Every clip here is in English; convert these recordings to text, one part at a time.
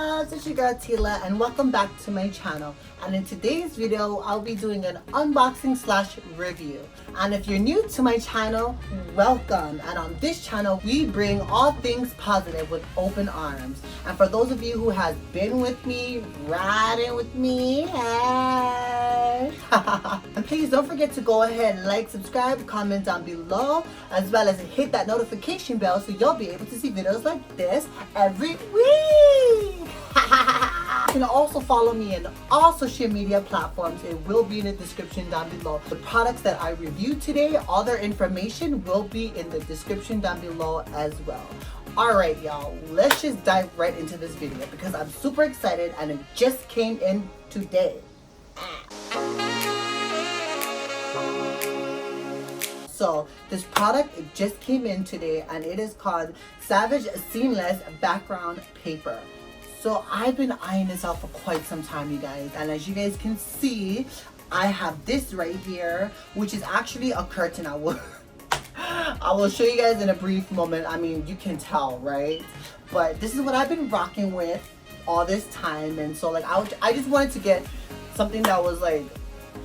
loves, it's your girl Tila and welcome back to my channel. And in today's video I'll be doing an unboxing slash review. And if you're new to my channel, welcome. And on this channel we bring all things positive with open arms. And for those of you who has been with me, riding with me, hey. And please don't forget to go ahead and like, subscribe, comment down below, as well as hit that notification bell so you'll be able to see videos like this every week. You can also follow me in all social media platforms. It will be in the description down below. The products that I reviewed today, all their information will be in the description down below as well. Alright y'all, let's just dive right into this video because I'm super excited and it just came in today. So this product, it just came in today and it is called Savage Seamless Background Paper. So I've been eyeing this out for quite some time, you guys, and as you guys can see, I have this right here, which is actually a curtain. I will show you guys in a brief moment. I mean, you can tell, right? But this is what I've been rocking with all this time, and so like I just wanted to get something that was like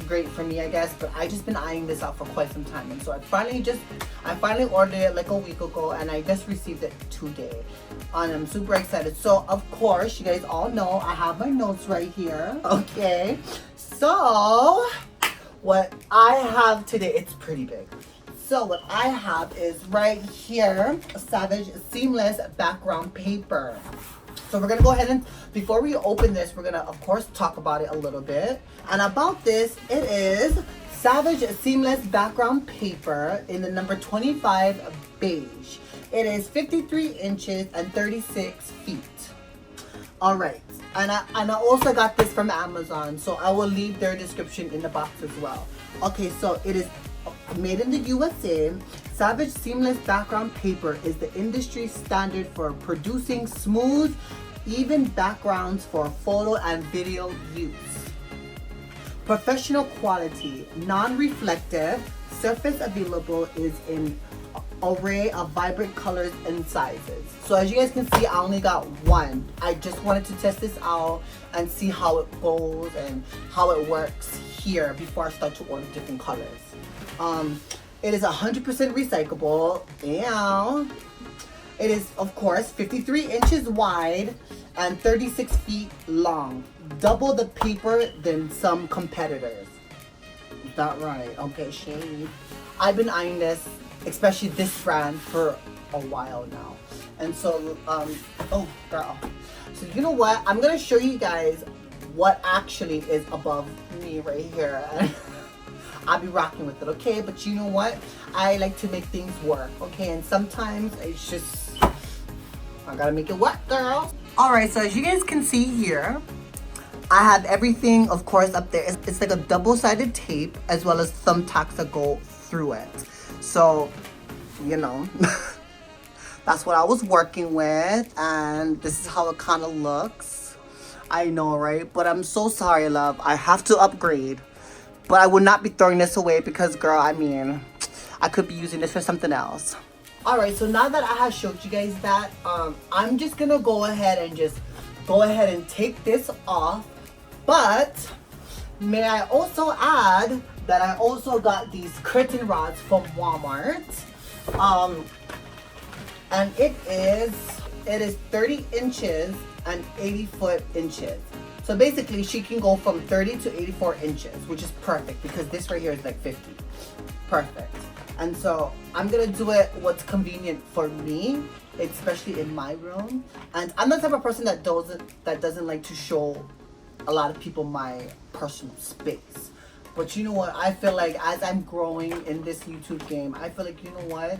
great for me, I guess, but I just been eyeing this out for quite some time, and so I finally ordered it like a week ago and I just received it today and I'm super excited. So of course you guys all know I have my notes right here. Okay, so what I have today, it's pretty big. So what I have is right here, a Savage Seamless Background Paper. So we're gonna go ahead and, before we open this, we're gonna of course talk about it a little bit. And about this, it is Savage Seamless Background Paper in the number 25 Beige. It is 53 inches and 36 feet. Alright, and I also got this from Amazon, so I will leave their description in the box as well. Okay, so it is made in the USA. Savage Seamless Background Paper is the industry standard for producing smooth, even backgrounds for photo and video use. Professional quality, non-reflective, surface available is in array of vibrant colors and sizes. So as you guys can see, I only got one. I just wanted to test this out and see how it goes and how it works here before I start to order different colors. It is 100% recyclable and it is of course 53 inches wide and 36 feet long. Double the paper than some competitors. Is that right? Okay, shade. I've been eyeing this, especially this brand, for a while now. And so, oh girl. So you know what? I'm gonna show you guys what actually is above me right here. I'll be rocking with it, okay? But you know what? I like to make things work, okay? And sometimes it's just, I gotta make it work, girl. All right, so as you guys can see here, I have everything, of course, up there. It's like a double-sided tape as well as thumbtacks that go through it. So, you know, that's what I was working with, and this is how it kind of looks. I know, right? But I'm so sorry, love. I have to upgrade. But I would not be throwing this away because, girl, I mean, I could be using this for something else. Alright, so now that I have showed you guys that, I'm just going to go ahead and take this off. But may I also add that I also got these curtain rods from Walmart. And it is 30 inches and 80 inches. So basically, she can go from 30 to 84 inches, which is perfect because this right here is like 50. Perfect. And so I'm gonna do it what's convenient for me, especially in my room. And I'm the type of person that doesn't like to show a lot of people my personal space. But you know what? I feel like as I'm growing in this YouTube game, I feel like, you know what?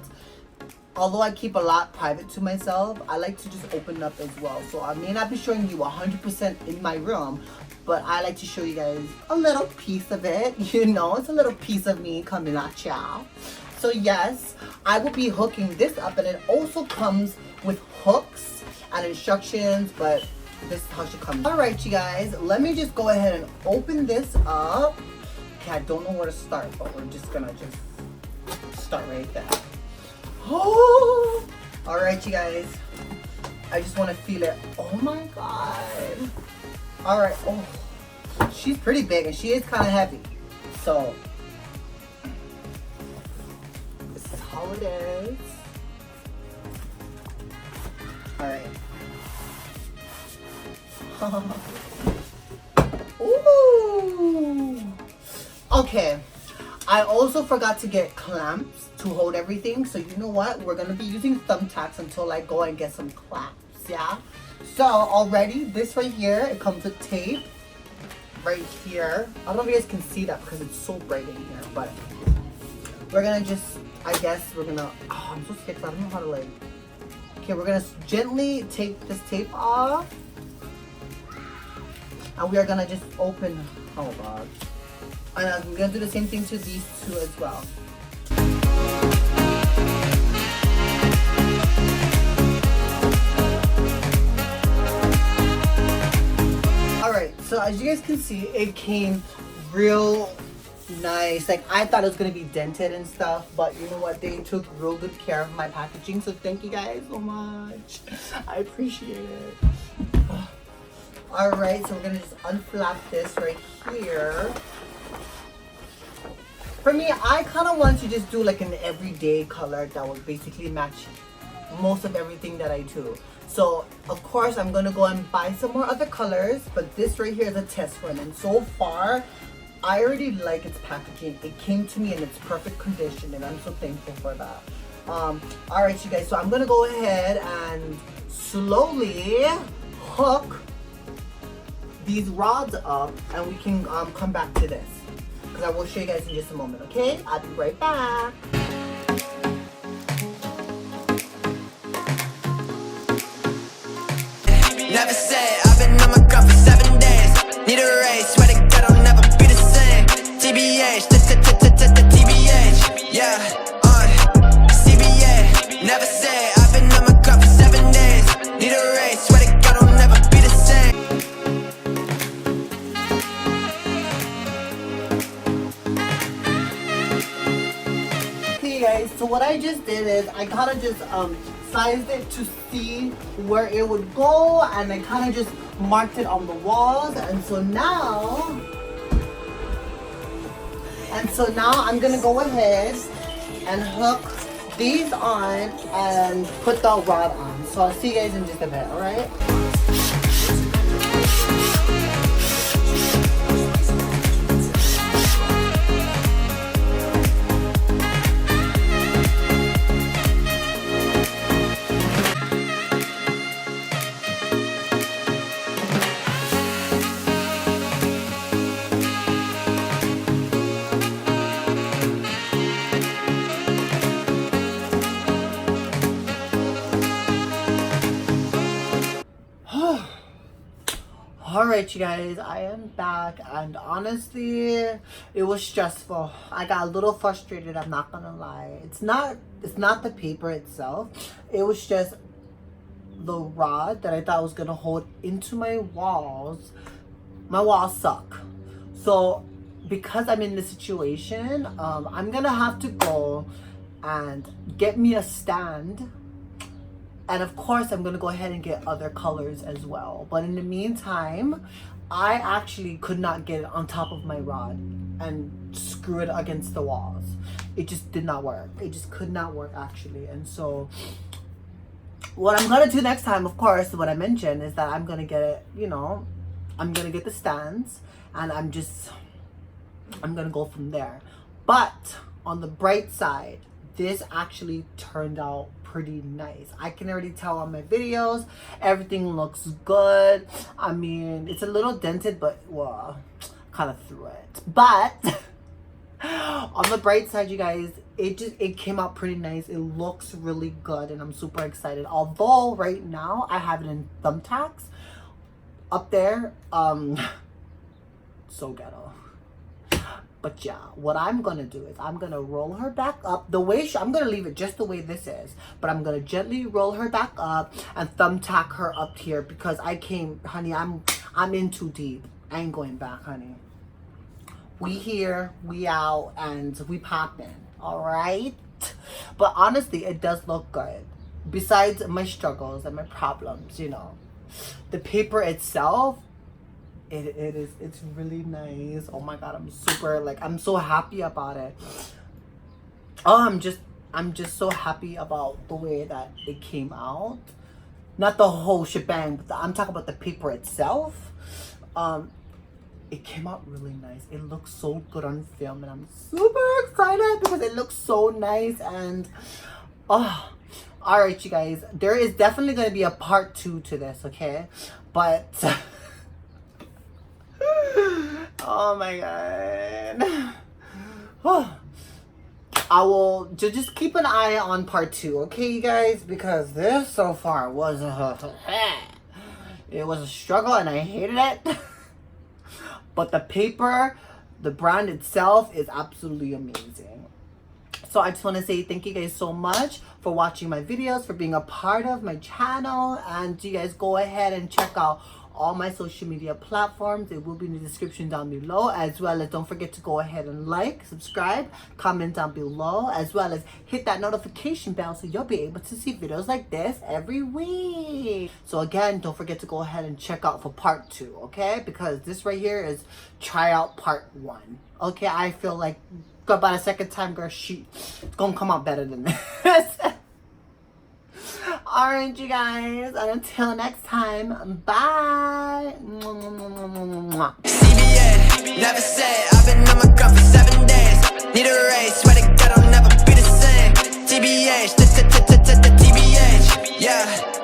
Although I keep a lot private to myself, I like to just open up as well. So I may not be showing you 100% in my room, but I like to show you guys a little piece of it. You know, it's a little piece of me coming at y'all. So yes, I will be hooking this up, and it also comes with hooks and instructions, but this is how she comes. All right, you guys, let me just go ahead and open this up. Okay, I don't know where to start, but we're just gonna start right there. Oh, all right, you guys. I just want to feel it. Oh my god. All right. Oh, she's pretty big and she is kind of heavy. So this is how it is. All right. Ooh. Okay. I also forgot to get clamps to hold everything. So you know what? We're gonna be using thumbtacks until I go and get some clamps. Yeah. So already this right here, it comes with tape right here. I don't know if you guys can see that because it's so bright in here, but we're gonna just, I guess we're gonna, oh, I'm so scared, I don't know how to like, okay, we're gonna gently take this tape off and we are gonna just open, oh god. And I'm gonna do the same thing to these two as well. Alright, so as you guys can see, it came real nice. Like, I thought it was gonna be dented and stuff, but you know what? They took real good care of my packaging, so thank you guys so much. I appreciate it. Alright, so we're gonna just unflap this right here. For me, I kind of want to just do like an everyday color that will basically match most of everything that I do. So, of course, I'm going to go and buy some more other colors, but this right here is a test run. And so far, I already like its packaging. It came to me in its perfect condition, and I'm so thankful for that. Alright, you guys, so I'm going to go ahead and slowly hook these rods up, and we can come back to this. Because I will show you guys in just a moment, okay? I'll be right back. Never say I've been on my grind for 7 days. Need a race, swear to God I'll never be the same. TBH, TBH, yeah, CBA. Never say I've been on my grind for 7 days. Need a race, swear to God I'll never be the same. Okay guys, so what I just did is I kind of just sized it to see where it would go, and I kind of just marked it on the walls. And so now I'm gonna go ahead and hook these on and put the rod on. So I'll see you guys in just a bit, all right? Alright you guys, I am back, and honestly it was stressful. I got a little frustrated, I'm not gonna lie. It's not the paper itself, it was just the rod that I thought was gonna hold into my walls. My walls suck. So because I'm in this situation, I'm gonna have to go and get me a stand. And of course, I'm gonna go ahead and get other colors as well. But in the meantime, I actually could not get it on top of my rod and screw it against the walls. It just did not work. It just could not work actually. And so what I'm gonna do next time, of course, what I mentioned is that I'm gonna get it, you know, I'm gonna get the stands, and I'm gonna go from there. But on the bright side, this actually turned out pretty nice. I can already tell on my videos, everything looks good. I mean, it's a little dented, but well, kind of threw it. But on the bright side, you guys, it came out pretty nice. It looks really good, and I'm super excited. Although right now I have it in thumbtacks up there. So ghetto. But yeah, what I'm gonna do is I'm gonna roll her back up the way I'm gonna leave it just the way this is, but I'm gonna gently roll her back up and thumbtack her up here, because honey, I'm in too deep. I ain't going back, honey. We here, we out, and we popping. All right. But honestly, it does look good. Besides my struggles and my problems, you know, the paper itself, It's really nice. Oh my god, I'm so happy about it. Oh, I'm just so happy about the way that it came out. Not the whole shebang, but I'm talking about the paper itself. It came out really nice. It looks so good on film, and I'm super excited because it looks so nice. And oh, all right, you guys, there is definitely going to be a part 2 to this, okay? But oh my god. Oh, I will just keep an eye on part 2, okay, you guys? Because this so far was it was a struggle, and I hated it. But the paper, the brand itself is absolutely amazing. So I just want to say thank you guys so much for watching my videos, for being a part of my channel. And you guys go ahead and check out all my social media platforms. It will be in the description down below, as well as don't forget to go ahead and like, subscribe, comment down below, as well as hit that notification bell so you'll be able to see videos like this every week. So again, don't forget to go ahead and check out for part 2, okay? Because this right here is tryout part 1. Okay, I feel like about a second time, girl, shoot, it's gonna come out better than this. Alright, you guys, and until next time, bye. CBA, never say I've been on my grind for 7 days. Need a race, swear to God I'll never be the same. TBH, TBH, yeah.